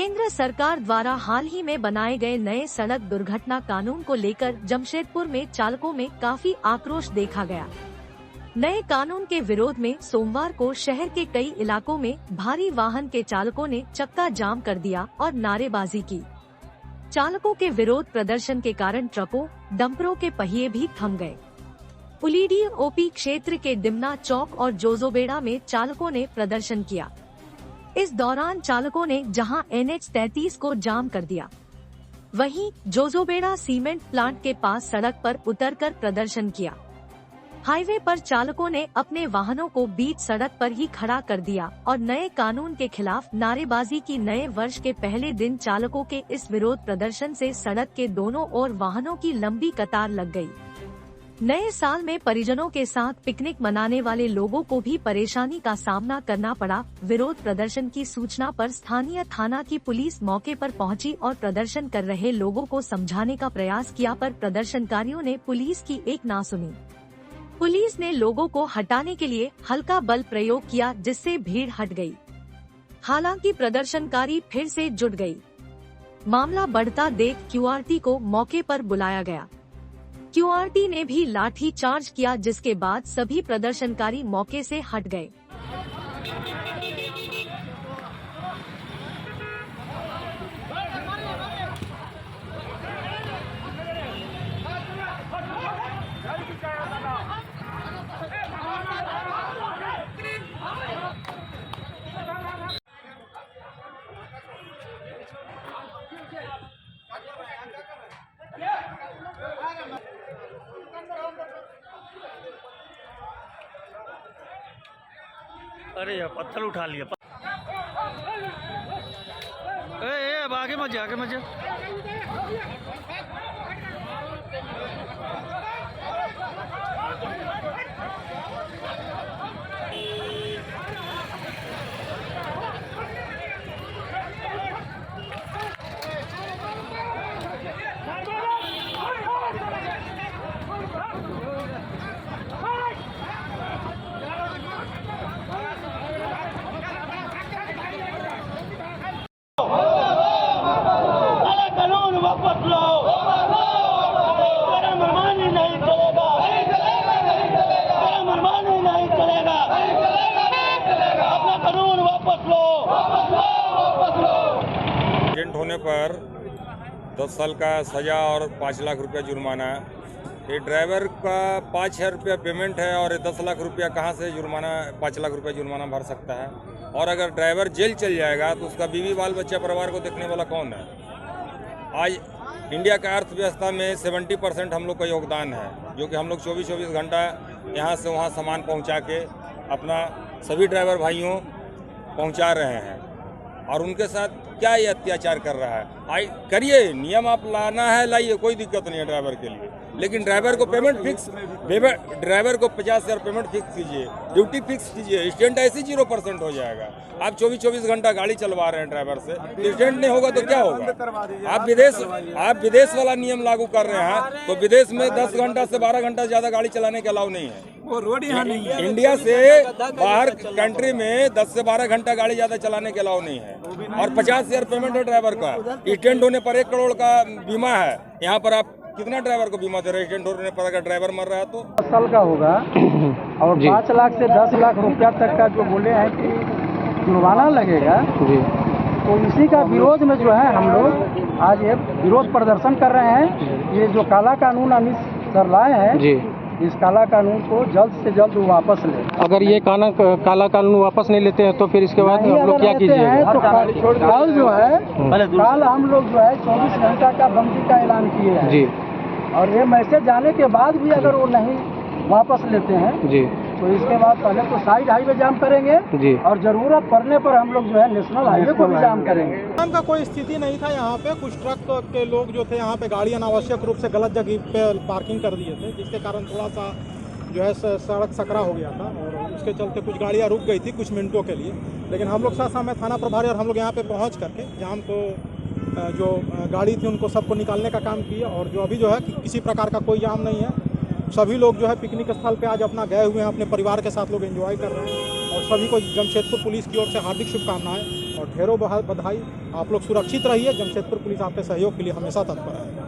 केंद्र सरकार द्वारा हाल ही में बनाए गए नए सड़क दुर्घटना कानून को लेकर जमशेदपुर में चालकों में काफी आक्रोश देखा गया। नए कानून के विरोध में सोमवार को शहर के कई इलाकों में भारी वाहन के चालकों ने चक्का जाम कर दिया और नारेबाजी की। चालकों के विरोध प्रदर्शन के कारण ट्रकों, डंपरों के पहिए भी थम गए। उलीडी ओपी क्षेत्र के डिमना चौक और जोजोबेड़ा में चालकों ने प्रदर्शन किया। इस दौरान चालकों ने जहां NH 33 को जाम कर दिया, वहीं जोजोबेड़ा सीमेंट प्लांट के पास सड़क पर उतरकर प्रदर्शन किया। हाईवे पर चालकों ने अपने वाहनों को बीच सड़क पर ही खड़ा कर दिया और नए कानून के खिलाफ नारेबाजी की। नए वर्ष के पहले दिन चालकों के इस विरोध प्रदर्शन से सड़क के दोनों ओर वाहनों की लंबी कतार लग गई। नए साल में परिजनों के साथ पिकनिक मनाने वाले लोगों को भी परेशानी का सामना करना पड़ा। विरोध प्रदर्शन की सूचना पर स्थानीय थाना की पुलिस मौके पर पहुंची और प्रदर्शन कर रहे लोगों को समझाने का प्रयास किया, पर प्रदर्शनकारियों ने पुलिस की एक ना सुनी। पुलिस ने लोगों को हटाने के लिए हल्का बल प्रयोग किया, जिससे भीड़ हट गई। हालांकि प्रदर्शनकारी फिर से जुट गई। मामला बढ़ता देख QRT को मौके पर बुलाया गया। QRT ने भी लाठी चार्ज किया, जिसके बाद सभी प्रदर्शनकारी मौके से हट गए। अरे यार पत्थर उठा लिया। अब आगे मत जा, आगे मत जा। वापस लो, तेरा मनमानी नहीं चलेगा, तेरा मनमानी नहीं चलेगा, अपना कानून वापस लो। एक्सीडेंट होने पर 10 साल का सजा और 5 लाख रुपया जुर्माना। ये ड्राइवर का 5,000 रुपया पेमेंट है और 10 लाख रुपया कहाँ से जुर्माना, 5 लाख रुपया जुर्माना भर सकता है। और अगर ड्राइवर जेल चल जाएगा तो उसका बीवी बाल बच्चा परिवार को देखने वाला कौन है। आज इंडिया का अर्थव्यवस्था में 70% हम लोग का योगदान है, जो कि हम लोग 24-24 घंटा यहाँ से वहाँ सामान पहुँचा के अपना सभी ड्राइवर भाइयों पहुँचा रहे हैं। और उनके साथ क्या ये अत्याचार कर रहा है। करिए, नियम आप लाना है लाइए, कोई दिक्कत नहीं है ड्राइवर के लिए, लेकिन ड्राइवर को पेमेंट फिक्स, ड्राइवर को 50,000 पेमेंट फिक्स कीजिए, ड्यूटी फिक्स कीजिए। स्टैंड ऐसे 0% हो जाएगा। आप 24-24 घंटा गाड़ी चलवा रहे हैं ड्राइवर से, स्टैंड नहीं होगा तो क्या होगा। आप विदेश वाला नियम लागू कर रहे हैं, तो विदेश में 10 घंटा से 12 घंटा ज्यादा गाड़ी चलाने के अलाउ नहीं है। वो रोड यहाँ नहीं है। इंडिया से बाहर कंट्री में 10 से 12 घंटा गाड़ी ज्यादा चलाने के अलाउ नहीं है। और 50,000 पेमेंट है ड्राइवर का। एक्सीडेंट होने पर 1 करोड़ का बीमा है। यहाँ पर आप कितना ड्राइवर को बीमा दे रहे हैं? एक्सीडेंट होने पर अगर ड्राइवर मर रहा है तो 10 साल का होगा और 5 लाख से 10 लाख रुपया तक का जो बोले हैं कि जुर्माना लगेगा जी। तो इसी का विरोध में जो है हम लोग आज ये विरोध प्रदर्शन कर रहे हैं। ये जो काला कानून अमित सर लाए हैं जी, इस काला कानून को जल्द से जल्द वापस ले। अगर ये काला कानून वापस नहीं लेते हैं तो फिर इसके बाद हम लोग क्या कीजिए? तो कल जो है कल हम लोग जो है 24 घंटा का बंदी का ऐलान किए हैं जी। और ये मैसेज जाने के बाद भी अगर वो नहीं वापस लेते हैं जी, तो इसके बाद पहले तो साइड हाईवे जाम करेंगे जी, और जरूरत पड़ने पर हम लोग जो है नेशनल हाईवे को भी जाम करेंगे। जाम का कोई स्थिति नहीं था यहाँ पे। कुछ ट्रक के लोग जो थे यहाँ पे गाड़ी अनावश्यक रूप से गलत जगह पे पार्किंग कर दिए थे, जिसके कारण थोड़ा सा जो है सड़क सकरा हो गया था और उसके चलते कुछ गाड़ियाँ रुक गई थी कुछ मिनटों के लिए। लेकिन हम लोग साथ में थाना प्रभारी और हम लोग यहाँ पे पहुँच करके जाम को जो गाड़ी थी उनको सबको निकालने का काम किया। और जो अभी जो है किसी प्रकार का कोई जाम नहीं है। सभी लोग जो है पिकनिक स्थल पे आज अपना गए हुए हैं, अपने परिवार के साथ लोग एंजॉय कर रहे हैं। और सभी को जमशेदपुर पुलिस की ओर से हार्दिक शुभकामनाएं। और ढेरों बधाई। आप लोग सुरक्षित रहिए। जमशेदपुर पुलिस आपके सहयोग के लिए हमेशा तत्पर है।